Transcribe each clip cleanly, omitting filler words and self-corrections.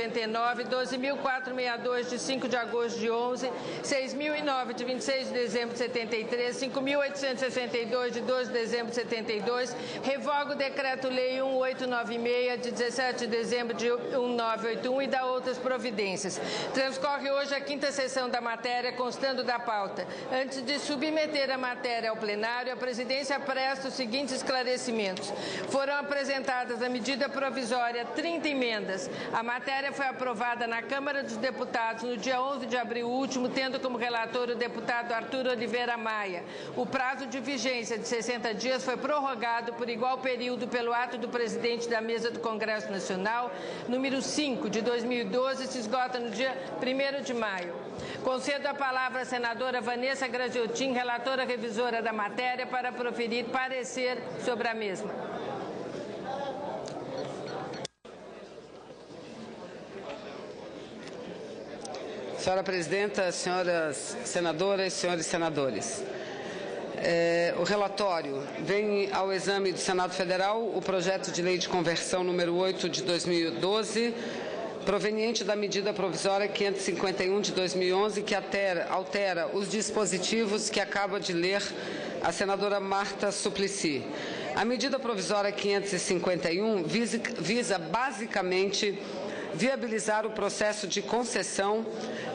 99, 12.462 de 5 de agosto de 11, 6.009 de 26 de dezembro de 73, 5.862 de 12 de dezembro de 72, revoga o Decreto-Lei 1896 de 17 de dezembro de 1981 e dá outras providências. Transcorre hoje a quinta sessão da matéria, constando da pauta. Antes de submeter a matéria ao plenário, a presidência presta os seguintes esclarecimentos. Foram apresentadas a medida provisória 30 emendas. A matéria foi aprovada na Câmara dos Deputados no dia 11 de abril último, tendo como relator o deputado Arthur Oliveira Maia. O prazo de vigência de 60 dias foi prorrogado por igual período pelo ato do presidente da Mesa do Congresso Nacional, número 5 de 2012, se esgota no dia 1º de maio. Concedo a palavra à senadora Vanessa Graziotin, relatora revisora da matéria, para proferir parecer sobre a mesma. Senhora Presidenta, senhoras senadoras, senhores senadores. O relatório vem ao exame do Senado Federal o projeto de lei de conversão número 8 de 2012, proveniente da medida provisória 551 de 2011, que altera os dispositivos que acaba de ler a senadora Marta Suplicy. A medida provisória 551 visa basicamente viabilizar o processo de concessão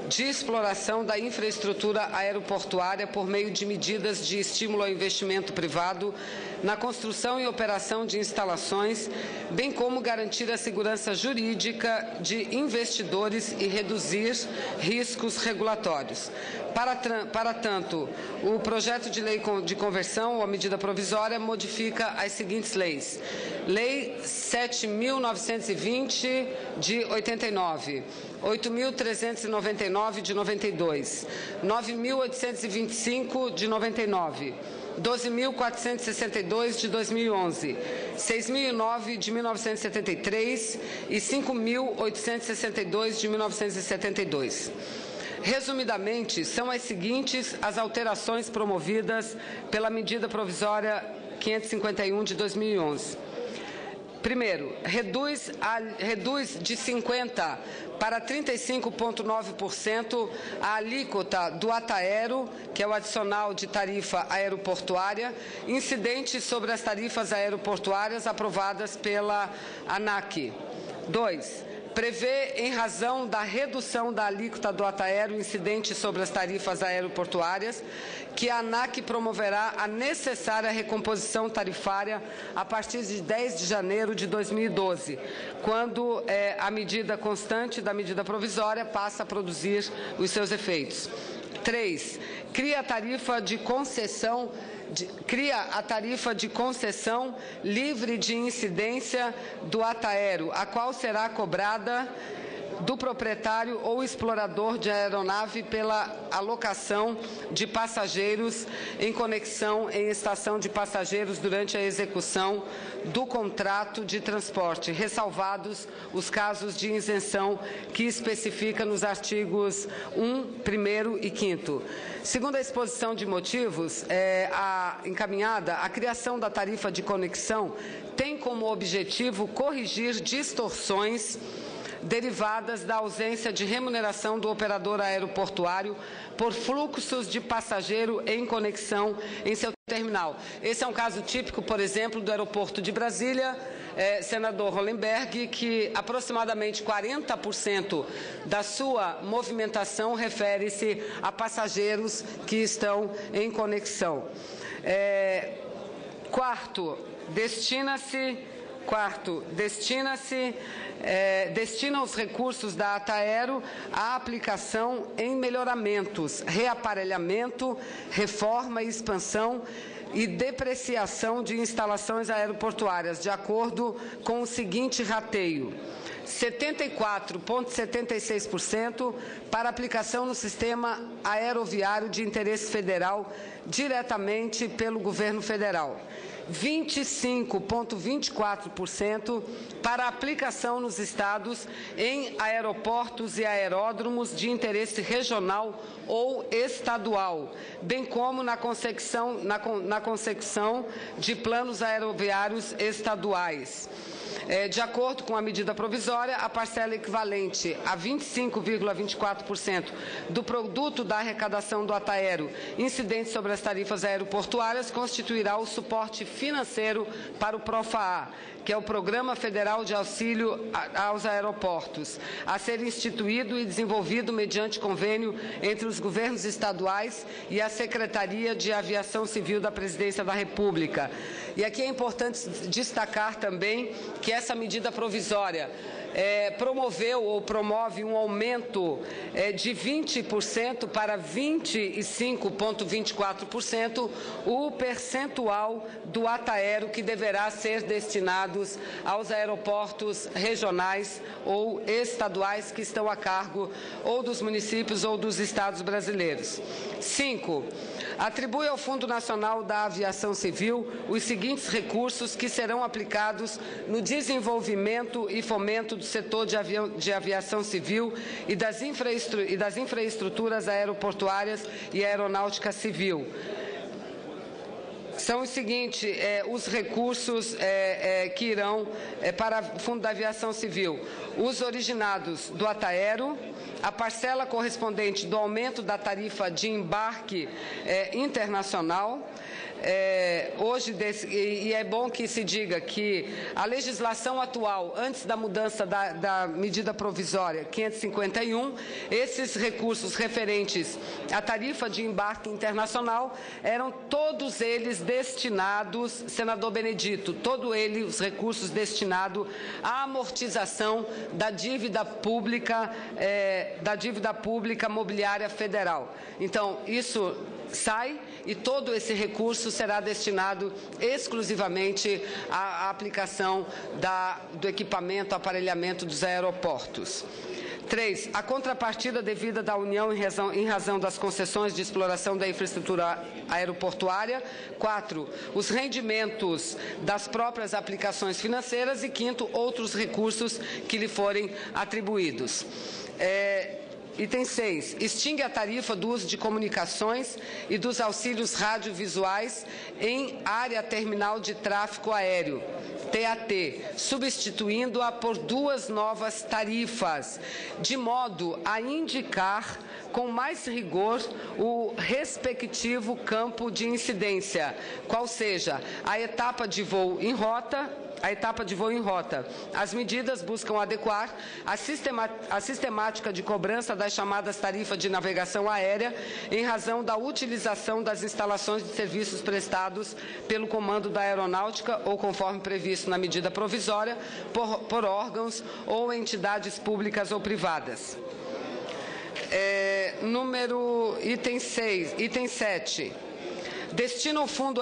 de exploração da infraestrutura aeroportuária por meio de medidas de estímulo ao investimento privado na construção e operação de instalações, bem como garantir a segurança jurídica de investidores e reduzir riscos regulatórios. Para tanto, o projeto de lei de conversão, ou a medida provisória, modifica as seguintes leis. Lei 7.920, de 89, 8.399, de 92, 9.825, de 99, 12.462, de 2011, 6.009, de 1973 e 5.862, de 1972. Resumidamente, são as seguintes as alterações promovidas pela medida provisória 551 de 2011. Primeiro, reduz de 50% para 35,9% a alíquota do ATAERO, que é o adicional de tarifa aeroportuária, incidente sobre as tarifas aeroportuárias aprovadas pela ANAC. 2. Prevê, em razão da redução da alíquota do ATAERO incidente sobre as tarifas aeroportuárias, que a ANAC promoverá a necessária recomposição tarifária a partir de 10 de janeiro de 2012, quando a medida constante da medida provisória passa a produzir os seus efeitos. 3. Cria a tarifa de concessão livre de incidência do ATAERO, a qual será cobrada do proprietário ou explorador de aeronave pela alocação de passageiros em conexão em estação de passageiros durante a execução do contrato de transporte, ressalvados os casos de isenção que especifica nos artigos 1, 1º e 5º. Segundo a exposição de motivos encaminhada, a criação da tarifa de conexão tem como objetivo corrigir distorções derivadas da ausência de remuneração do operador aeroportuário por fluxos de passageiro em conexão em seu terminal. Esse é um caso típico, por exemplo, do aeroporto de Brasília, senador Hollenberg, que aproximadamente 40% da sua movimentação refere-se a passageiros que estão em conexão. Quarto, destina os recursos da ATAERO à aplicação em melhoramentos, reaparelhamento, reforma e expansão e depreciação de instalações aeroportuárias, de acordo com o seguinte rateio: 74,76% para aplicação no sistema aeroviário de interesse federal diretamente pelo governo federal, 25,24% para aplicação nos estados em aeroportos e aeródromos de interesse regional ou estadual, bem como na consecução de planos aeroviários estaduais. De acordo com a medida provisória, a parcela equivalente a 25,24% do produto da arrecadação do ATAERO incidente sobre as tarifas aeroportuárias constituirá o suporte financeiro para o PROFAA, que é o Programa Federal de Auxílio aos Aeroportos, a ser instituído e desenvolvido mediante convênio entre os governos estaduais e a Secretaria de Aviação Civil da Presidência da República. E aqui é importante destacar também que essa medida provisória promoveu ou promove um aumento de 20% para 25,24% o percentual do ATAERO que deverá ser destinado aos aeroportos regionais ou estaduais que estão a cargo ou dos municípios ou dos estados brasileiros. 5. Atribui ao Fundo Nacional da Aviação Civil os seguintes recursos que serão aplicados no desenvolvimento e fomento do setor de aviação civil e das infraestruturas aeroportuárias e aeronáutica civil. São os seguintes, os recursos que irão para o Fundo da Aviação Civil. Os originados do ATAERO, a parcela correspondente do aumento da tarifa de embarque internacional. E é bom que se diga que a legislação atual, antes da mudança da medida provisória 551, esses recursos referentes à tarifa de embarque internacional eram todos eles destinados, senador Benedito, os recursos destinados à amortização da dívida pública mobiliária federal. Então, isso sai e todo esse recurso será destinado exclusivamente à aplicação do equipamento, aparelhamento dos aeroportos. 3. A contrapartida devida da União em razão das concessões de exploração da infraestrutura aeroportuária. 4. Os rendimentos das próprias aplicações financeiras. E 5º, outros recursos que lhe forem atribuídos. Item 6. Extingue a tarifa do uso de comunicações e dos auxílios radiovisuais em área terminal de tráfego aéreo, TAT, substituindo-a por 2 novas tarifas, de modo a indicar com mais rigor o respectivo campo de incidência, qual seja a etapa de voo em rota. As medidas buscam adequar a sistemática de cobrança das chamadas tarifas de navegação aérea em razão da utilização das instalações de serviços prestados pelo Comando da Aeronáutica ou conforme previsto na medida provisória por órgãos ou entidades públicas ou privadas. Item 7. Destina ao Fundo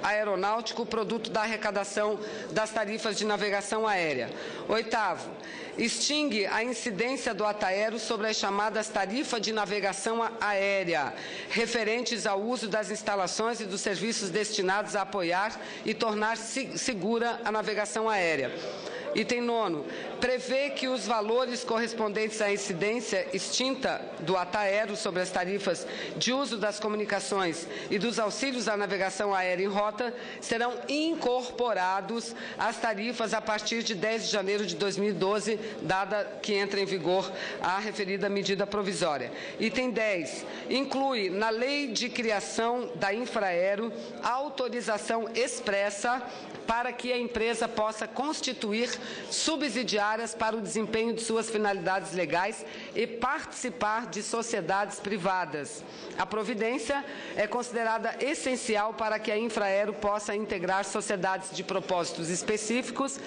Aeronáutico o produto da arrecadação das tarifas de navegação aérea. 8º, extingue a incidência do ATAERO sobre as chamadas tarifas de navegação aérea, referentes ao uso das instalações e dos serviços destinados a apoiar e tornar segura a navegação aérea. Item 9. Prevê que os valores correspondentes à incidência extinta do ATAERO sobre as tarifas de uso das comunicações e dos auxílios à navegação aérea em rota serão incorporados às tarifas a partir de 10 de janeiro de 2012, dada que entra em vigor a referida medida provisória. Item 10. Inclui na Lei de Criação da Infraero a autorização expressa para que a empresa possa constituir subsidiárias para o desempenho de suas finalidades legais e participar de sociedades privadas. A providência é considerada essencial para que a Infraero possa integrar sociedades de propósitos específicos,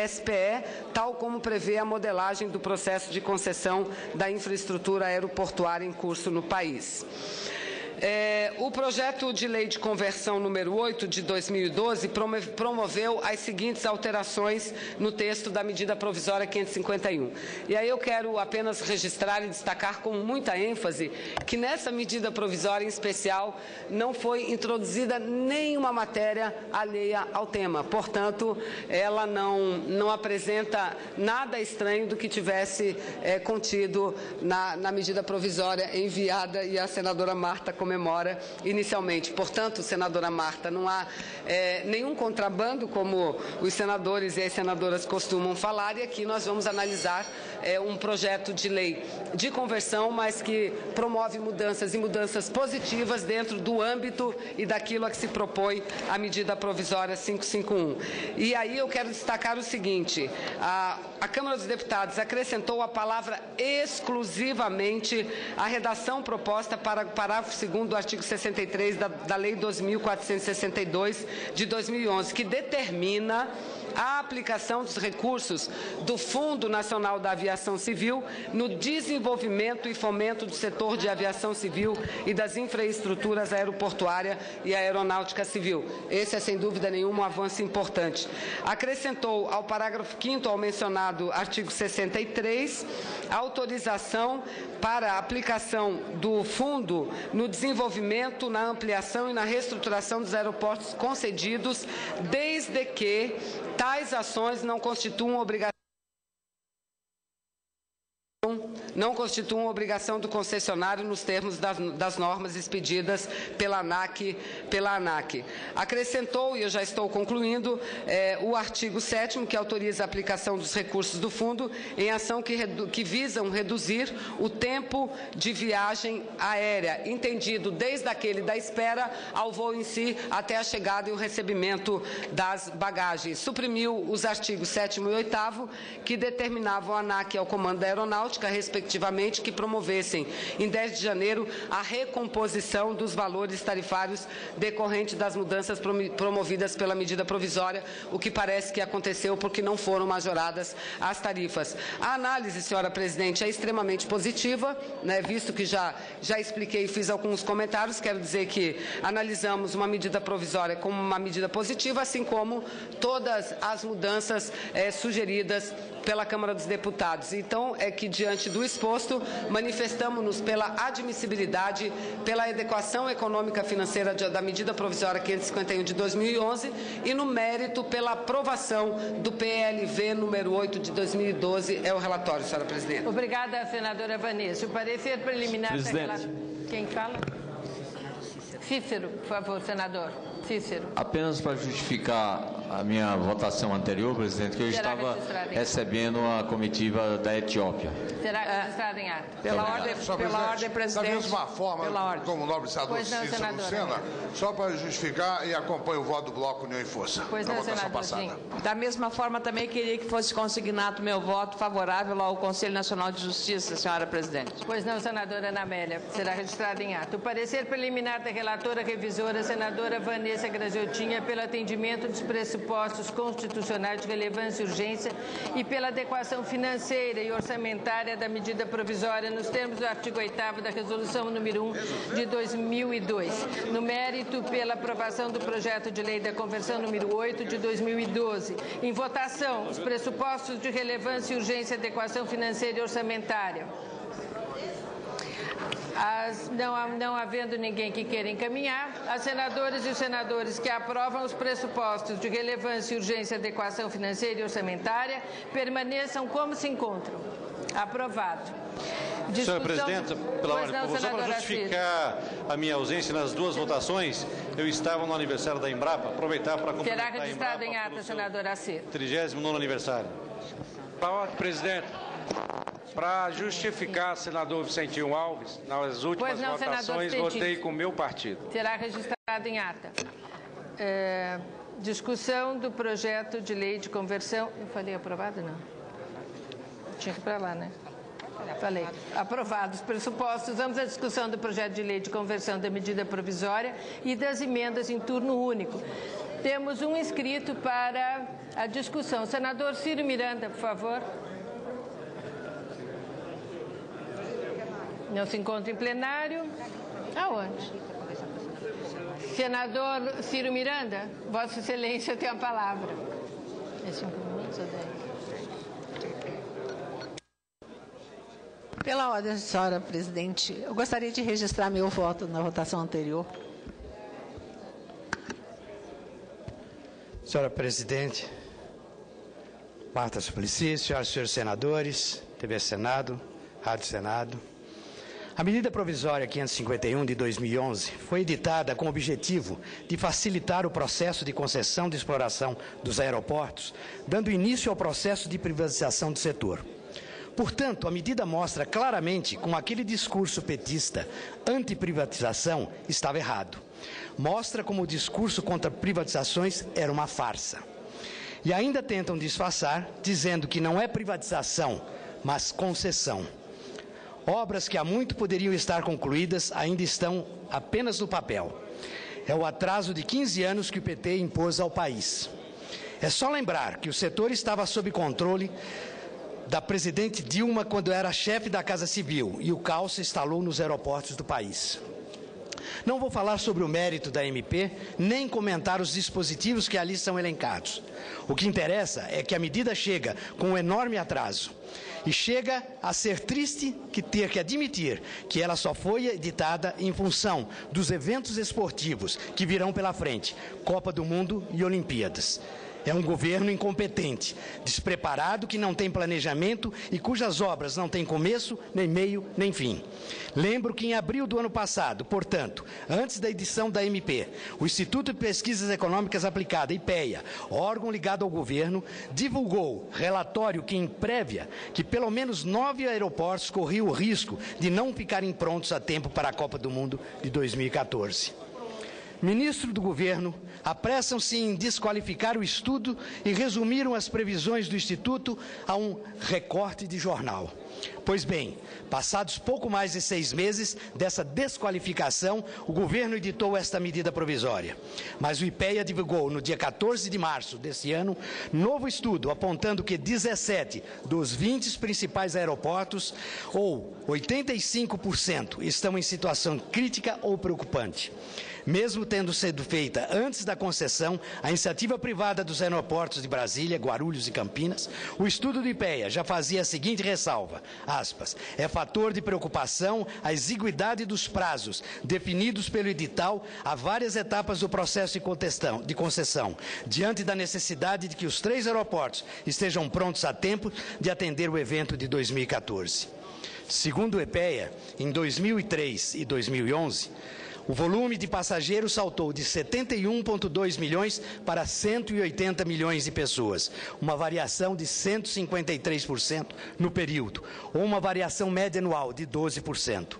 SPE, tal como prevê a modelagem do processo de concessão da infraestrutura aeroportuária em curso no país. O projeto de lei de conversão número 8 de 2012 promoveu as seguintes alterações no texto da medida provisória 551. E aí eu quero apenas registrar e destacar com muita ênfase que nessa medida provisória em especial não foi introduzida nenhuma matéria alheia ao tema. Portanto, ela não apresenta nada estranho do que tivesse contido na medida provisória enviada, e a senadora Marta comentou comemora inicialmente. Portanto, senadora Marta, não há nenhum contrabando, como os senadores e as senadoras costumam falar, e aqui nós vamos analisar um projeto de lei de conversão, mas que promove mudanças e mudanças positivas dentro do âmbito e daquilo a que se propõe a medida provisória 551. E aí eu quero destacar o seguinte: a Câmara dos Deputados acrescentou a palavra exclusivamente à redação proposta para o parágrafo 2º do artigo 63 da Lei 2.462 de 2011, que determina a aplicação dos recursos do Fundo Nacional da Aviação Civil no desenvolvimento e fomento do setor de aviação civil e das infraestruturas aeroportuária e aeronáutica civil. Esse é, sem dúvida nenhuma, um avanço importante. Acrescentou ao parágrafo 5º, ao mencionado artigo 63, a autorização para a aplicação do fundo no desenvolvimento, na ampliação e na reestruturação dos aeroportos concedidos, desde que tais ações não constituam obrigação do concessionário nos termos das normas expedidas pela ANAC. Acrescentou, e eu já estou concluindo, o artigo 7º, que autoriza a aplicação dos recursos do fundo em ação que visam reduzir o tempo de viagem aérea, entendido desde aquele da espera ao voo em si até a chegada e o recebimento das bagagens. Suprimiu os artigos 7º e 8º, que determinavam a ANAC ao Comando da Aeronáutica, respectivamente, que promovessem, em 10 de janeiro, a recomposição dos valores tarifários decorrentes das mudanças promovidas pela medida provisória, o que parece que aconteceu porque não foram majoradas as tarifas. A análise, senhora presidente, é extremamente positiva, né, visto que já expliquei e fiz alguns comentários. Quero dizer que analisamos uma medida provisória como uma medida positiva, assim como todas as mudanças sugeridas pela Câmara dos Deputados. Então, é que, diante do exposto, manifestamos-nos pela admissibilidade, pela adequação econômica financeira da medida provisória 551 de 2011 e, no mérito, pela aprovação do PLV número 8 de 2012. É o relatório, senhora presidente. Obrigada, senadora Vanessa. O parecer preliminar da relação. Quem fala? Cícero, por favor, senador. Cícero. Apenas para justificar a minha votação anterior, presidente, que eu estava recebendo a comitiva da Etiópia. Será registrado em ata. Pela ordem, presidente. Da mesma forma, como o nobre senador Cícero Lucena, só para justificar, e acompanho o voto do Bloco União e Força. Pois não, senador, sim. Da mesma forma, também queria que fosse consignado meu voto favorável ao Conselho Nacional de Justiça, senhora presidente. Pois não, senadora Ana Amélia. Será registrado em ata. O parecer preliminar da relatora revisora, senadora Vanessa Graziotin, pelo atendimento dos pressupostos constitucionais de relevância e urgência e pela adequação financeira e orçamentária da medida provisória nos termos do artigo 8º da Resolução número 1 de 2002. No mérito, pela aprovação do projeto de lei da conversão número 8 de 2012. Em votação, os pressupostos de relevância e urgência, adequação financeira e orçamentária. Não havendo ninguém que queira encaminhar, as senadoras e os senadores que aprovam os pressupostos de relevância, urgência, adequação financeira e orçamentária permaneçam como se encontram. Aprovado. Senhora Presidenta, pela ordem, só para justificar a minha ausência nas duas votações, eu estava no aniversário da Embrapa, aproveitar para cumprimentar a Embrapa. Será registrado em ata, senadora Acir. 39º aniversário. Pela ordem, presidente. Para justificar, senador Vicentinho Alves, nas últimas votações, votei com o meu partido. Será registrado em ata. Discussão do projeto de lei de conversão. Eu falei aprovado, não? Tinha que ir para lá, né? Falei. Aprovados os pressupostos. Vamos à discussão do projeto de lei de conversão da medida provisória e das emendas em turno único. Temos um inscrito para a discussão. Senador Ciro Miranda, por favor. Não se encontra em plenário. Aonde? Senador Ciro Miranda, Vossa Excelência tem a palavra. É 5 minutos ou 10? Pela ordem, senhora presidente, eu gostaria de registrar meu voto na votação anterior. Senhora presidente, Marta Suplicy, senhoras e senhores senadores, TV Senado, Rádio Senado, A medida provisória 551 de 2011 foi editada com o objetivo de facilitar o processo de concessão de exploração dos aeroportos, dando início ao processo de privatização do setor. Portanto, a medida mostra claramente como aquele discurso petista anti-privatização estava errado. Mostra como o discurso contra privatizações era uma farsa. E ainda tentam disfarçar, dizendo que não é privatização, mas concessão. Obras que há muito poderiam estar concluídas ainda estão apenas no papel. É o atraso de 15 anos que o PT impôs ao país. É só lembrar que o setor estava sob controle da presidente Dilma quando era chefe da Casa Civil e o caos se instalou nos aeroportos do país. Não vou falar sobre o mérito da MP, nem comentar os dispositivos que ali são elencados. O que interessa é que a medida chega com um enorme atraso. E chega a ser triste ter que admitir que ela só foi editada em função dos eventos esportivos que virão pela frente, Copa do Mundo e Olimpíadas. É um governo incompetente, despreparado, que não tem planejamento e cujas obras não têm começo, nem meio, nem fim. Lembro que em abril do ano passado, portanto, antes da edição da MP, o Instituto de Pesquisas Econômicas Aplicada, IPEA, órgão ligado ao governo, divulgou relatório que, em prévia, que pelo menos 9 aeroportos corriam o risco de não ficarem prontos a tempo para a Copa do Mundo de 2014. Ministro do governo apressam-se em desqualificar o estudo e resumiram as previsões do Instituto a um recorte de jornal. Pois bem, passados pouco mais de 6 meses dessa desqualificação, o governo editou esta medida provisória. Mas o IPEA divulgou, no dia 14 de março desse ano, novo estudo apontando que 17 dos 20 principais aeroportos, ou 85%, estão em situação crítica ou preocupante. Mesmo tendo sido feita antes da concessão, a iniciativa privada dos aeroportos de Brasília, Guarulhos e Campinas, o estudo do IPEA já fazia a seguinte ressalva, aspas, é fator de preocupação a exiguidade dos prazos definidos pelo edital a várias etapas do processo de concessão, diante da necessidade de que os 3 aeroportos estejam prontos a tempo de atender o evento de 2014. Segundo o IPEA, em 2003 e 2011, o volume de passageiros saltou de 71,2 milhões para 180 milhões de pessoas, uma variação de 153% no período, ou uma variação média anual de 12%.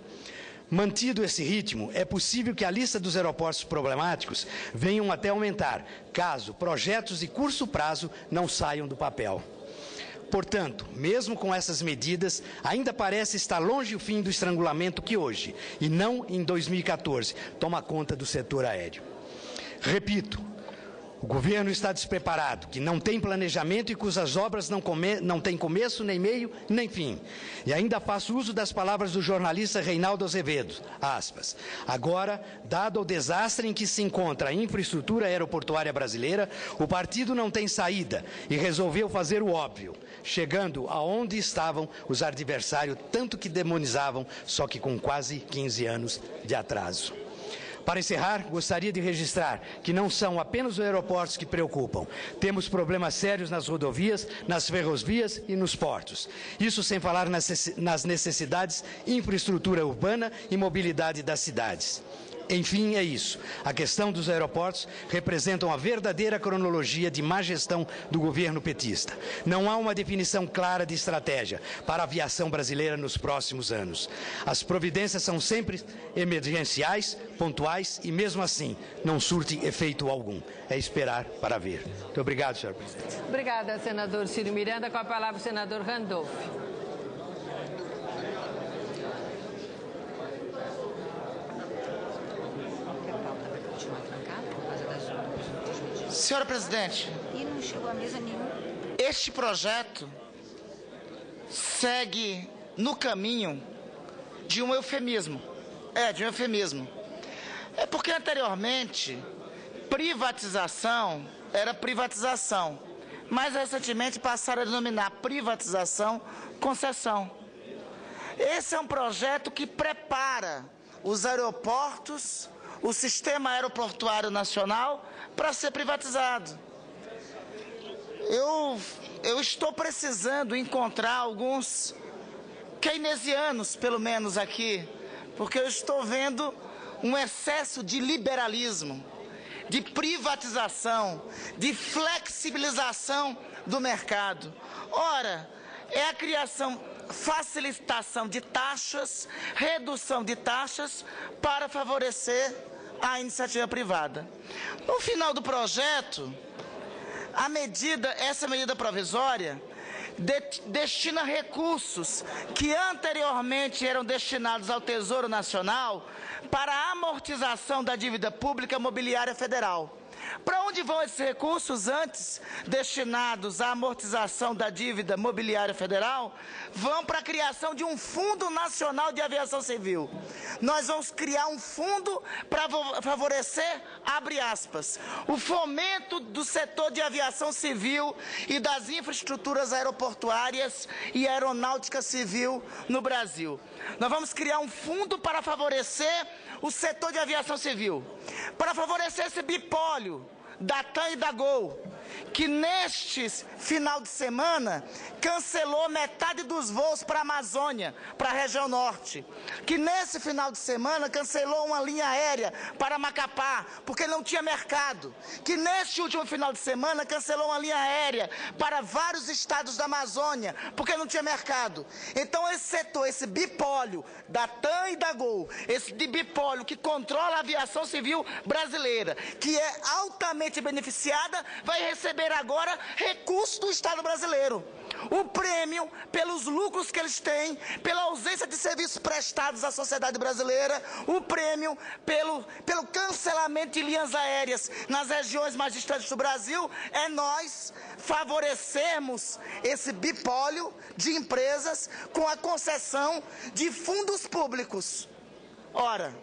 Mantido esse ritmo, é possível que a lista dos aeroportos problemáticos venham até aumentar, caso projetos de curto prazo não saiam do papel. Portanto, mesmo com essas medidas, ainda parece estar longe o fim do estrangulamento que hoje, e não em 2014, toma conta do setor aéreo. Repito, o governo está despreparado, que não tem planejamento e cujas obras não têm começo, nem meio, nem fim. E ainda faço uso das palavras do jornalista Reinaldo Azevedo, aspas, agora, dado o desastre em que se encontra a infraestrutura aeroportuária brasileira, o partido não tem saída e resolveu fazer o óbvio, chegando aonde estavam os adversários, tanto que demonizavam, só que com quase 15 anos de atraso. Para encerrar, gostaria de registrar que não são apenas os aeroportos que preocupam. Temos problemas sérios nas rodovias, nas ferrovias e nos portos. Isso sem falar nas necessidades de infraestrutura urbana e mobilidade das cidades. Enfim, é isso. A questão dos aeroportos representa uma verdadeira cronologia de má gestão do governo petista. Não há uma definição clara de estratégia para a aviação brasileira nos próximos anos. As providências são sempre emergenciais, pontuais e, mesmo assim, não surtem efeito algum. É esperar para ver. Muito obrigado, senhor presidente. Obrigada, senador Ciro Miranda. Com a palavra, o senador Randolph. Senhora presidente, e não chegou a mesa nenhuma. Este projeto segue no caminho de um eufemismo. De um eufemismo. É porque anteriormente privatização era privatização, mas recentemente passaram a denominar privatização concessão. Esse é um projeto que prepara os aeroportos, o sistema aeroportuário nacional para ser privatizado. Eu estou precisando encontrar alguns keynesianos, pelo menos aqui porque eu estou vendo um excesso de liberalismo, de privatização, de flexibilização do mercado. Ora, é a criação, facilitação de taxas, redução de taxas para favorecer a iniciativa privada. No final do projeto, essa medida provisória destina recursos que anteriormente eram destinados ao Tesouro Nacional para a amortização da dívida pública mobiliária federal. Para onde vão esses recursos antes destinados à amortização da dívida mobiliária federal? Vão para a criação de um Fundo Nacional de Aviação Civil. Nós vamos criar um fundo para favorecer, abre aspas, o fomento do setor de aviação civil e das infraestruturas aeroportuárias e aeronáutica civil no Brasil. Nós vamos criar um fundo para favorecer o setor de aviação civil, para favorecer esse bipólio da TAM e da Gol, que neste final de semana cancelou metade dos voos para a Amazônia, para a região norte, que nesse final de semana cancelou uma linha aérea para Macapá, porque não tinha mercado, que neste último final de semana cancelou uma linha aérea para vários estados da Amazônia, porque não tinha mercado. Então esse setor, esse bipólio da TAM e da Gol, esse bipólio que controla a aviação civil brasileira, que é altamente beneficiada, vai receber agora recursos do Estado brasileiro. O prêmio pelos lucros que eles têm, pela ausência de serviços prestados à sociedade brasileira, o prêmio pelo cancelamento de linhas aéreas nas regiões mais distantes do Brasil, é nós favorecermos esse bipólio de empresas com a concessão de fundos públicos. Ora,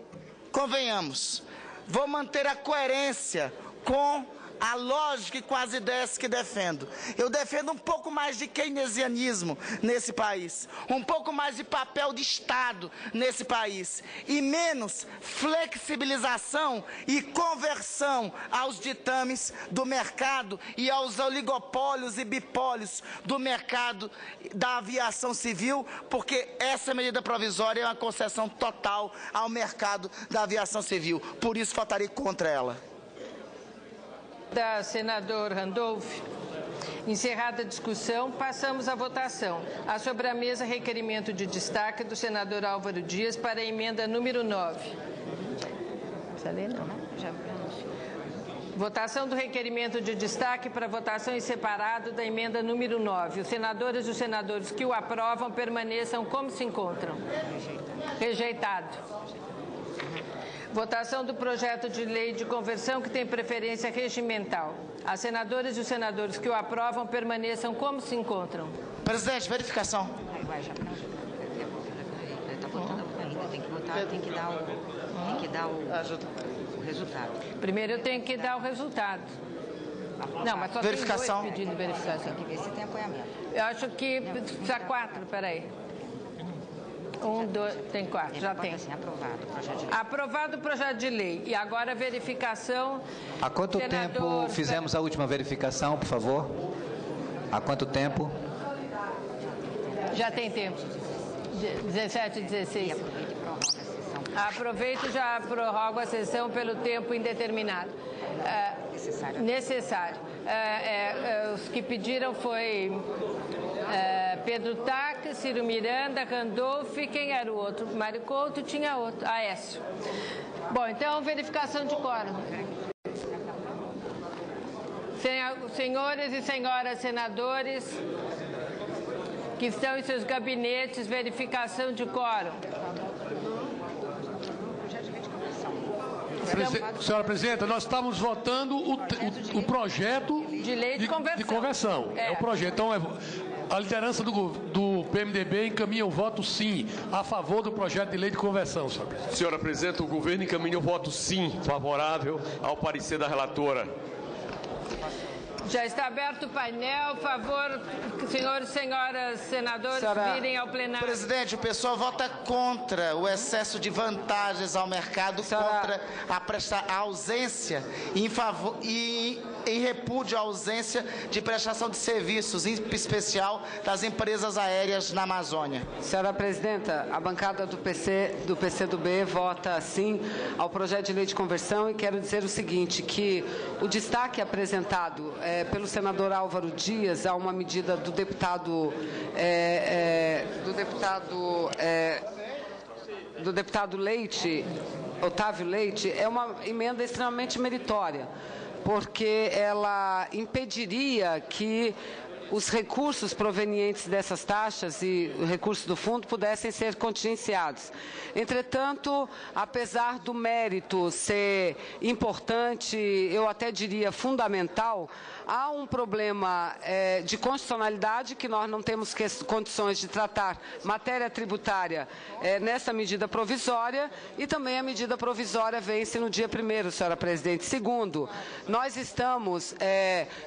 convenhamos, vou manter a coerência com a lógica e com as ideias que defendo. Eu defendo um pouco mais de keynesianismo nesse país, um pouco mais de papel de Estado nesse país e menos flexibilização e conversão aos ditames do mercado e aos oligopólios e bipólios do mercado da aviação civil, porque essa medida provisória é uma concessão total ao mercado da aviação civil. Por isso, votarei contra ela. Senador Randolph. Encerrada a discussão, passamos à votação. Há sobre a mesa requerimento de destaque do senador Álvaro Dias para a emenda número 9. Precisa ler, não? Votação do requerimento de destaque para votação em separado da emenda número 9. Os senadores e os senadores que o aprovam permaneçam como se encontram. Rejeitado. Votação do projeto de lei de conversão que tem preferência regimental. As senadoras e os senadores que o aprovam permaneçam como se encontram. Presidente, verificação. Está votando ainda, tem que votar, tem que dar o resultado. Primeiro eu tenho que dar o resultado. Não, mas só verificação. Tem 2 pedidos de verificação. Tem que ver se tem apoiamento. Eu acho que precisa 4, peraí. 1, 2, tem 4, já tem. Assim, aprovado o projeto de lei. Aprovado o projeto de lei. E agora a verificação. Há quanto tempo fizemos a última verificação, por favor? Há quanto tempo? Já tem tempo. 17 e 16. Aproveito e já prorrogo a sessão pelo tempo indeterminado. Necessário. Os que pediram foi Pedro Taque, Ciro Miranda, Randolph, quem era o outro? Mário Couto, tinha outro, Aécio. Bom, então, verificação de quórum. Senhores e senhoras senadores que estão em seus gabinetes, verificação de quórum. Senhora Presidenta, nós estamos votando o projeto de lei de conversão. É o projeto. Então, a liderança do PMDB encaminha o voto sim a favor do projeto de lei de conversão, senhora Presidenta. Senhora Presidenta, o governo encaminha o voto sim favorável ao parecer da relatora. Já está aberto o painel. Favor, senhores e senhoras senadores, virem ao plenário. Presidente, o pessoal vota contra o excesso de vantagens ao mercado, contra a ausência em favor e em repúdio à ausência de prestação de serviços, em especial das empresas aéreas na Amazônia. Senhora Presidenta, a bancada do PCdoB vota sim ao projeto de lei de conversão e quero dizer o seguinte, que o destaque apresentado pelo senador Álvaro Dias a uma medida do deputado Leite, Otávio Leite, é uma emenda extremamente meritória, porque ela impediria que os recursos provenientes dessas taxas e recursos do fundo pudessem ser contingenciados. Entretanto, apesar do mérito ser importante, eu até diria fundamental, há um problema de constitucionalidade que nós não temos condições de tratar matéria tributária nessa medida provisória e também a medida provisória vence no dia 1º, senhora Presidente. Segundo, nós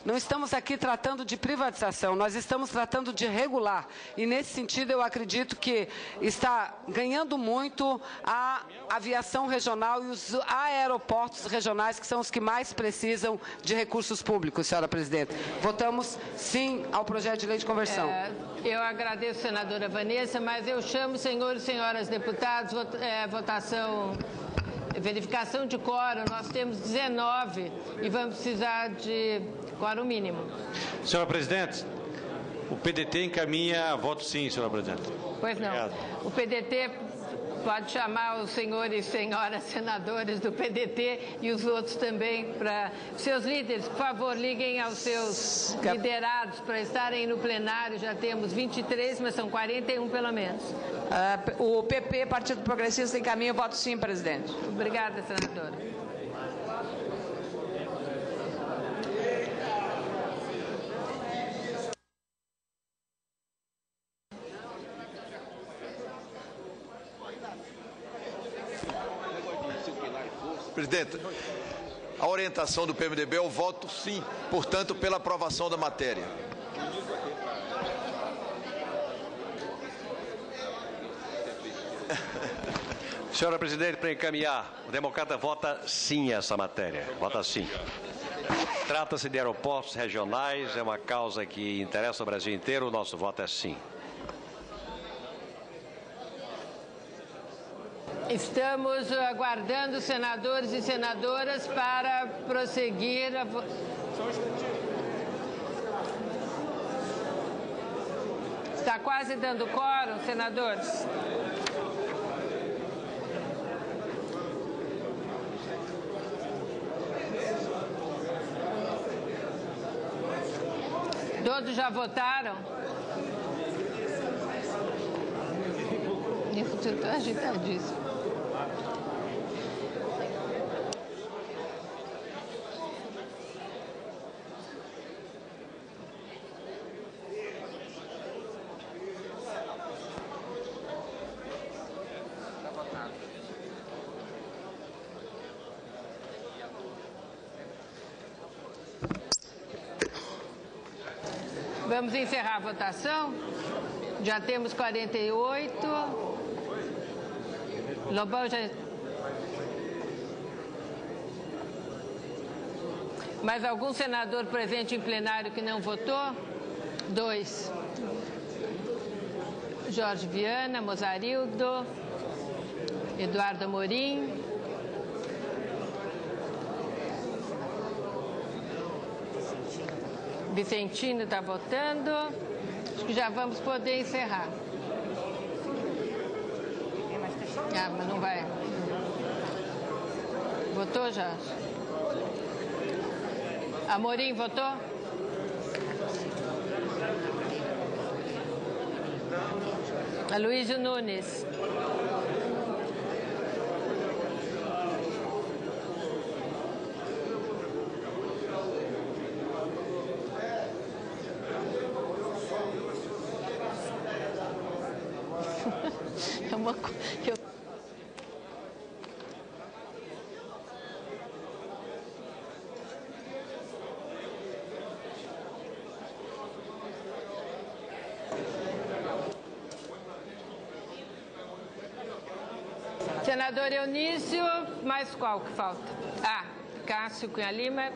não estamos aqui tratando de privatização, nós estamos tratando de regular e nesse sentido eu acredito que está ganhando muito a aviação regional e os aeroportos regionais que são os que mais precisam de recursos públicos, senhora Presidente. Votamos sim ao projeto de lei de conversão. Eu agradeço, senadora Vanessa, mas eu chamo senhores e senhoras deputados, verificação de quórum. Nós temos 19 e vamos precisar de quórum mínimo. Senhora Presidente, o PDT encaminha voto sim, senhora Presidente. Pois não. Obrigado. O PDT pode chamar os senhores e senhoras senadores do PDT e os outros também para seus líderes, por favor, liguem aos seus liderados para estarem no plenário. Já temos 23, mas são 41 pelo menos. O PP, Partido Progressista, encaminha o voto sim, presidente. Obrigada, senadora. Presidente, a orientação do PMDB é o voto sim, portanto, pela aprovação da matéria. Senhora Presidente, para encaminhar, o democrata vota sim essa matéria. Vota sim. Trata-se de aeroportos regionais, é uma causa que interessa o Brasil inteiro, o nosso voto é sim. Estamos aguardando senadores e senadoras para prosseguir a Está quase dando quórum, senadores? Todos já votaram? Eu estou agitadíssimo. Vamos encerrar a votação. Já temos 48. Lobão já... Mais algum senador presente em plenário que não votou? 2. Jorge Viana, Mozarildo, Eduardo Amorim. Vicentino está votando. Acho que já vamos poder encerrar. Ah, mas não vai. Votou, Jorge? Amorim votou? Aloysio Nunes. É uma coisa. Senador Eunício, mais qual que falta? Ah, Cássio Cunha Lima.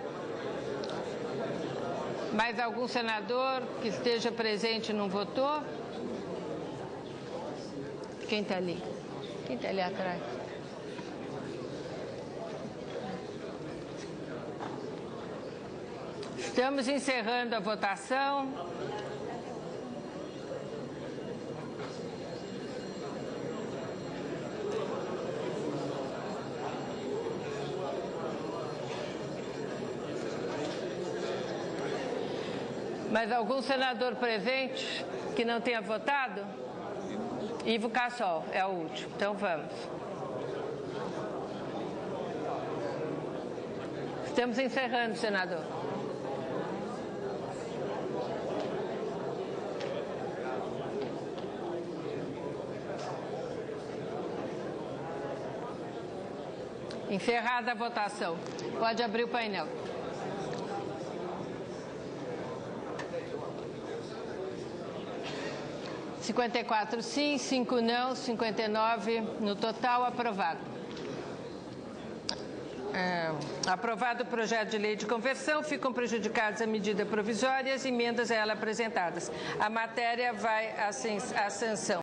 Mais algum senador que esteja presente e não votou? Quem está ali? Quem está ali atrás? Estamos encerrando a votação. Mais algum senador presente que não tenha votado? Ivo Cassol é o último. Então vamos. Estamos encerrando, senador. Encerrada a votação. Pode abrir o painel. (54 sim, 5 não, 59 no total. Aprovado. Aprovado o projeto de lei de conversão. Ficam prejudicadas a medida provisória e as emendas a ela apresentadas. A matéria vai à sanção.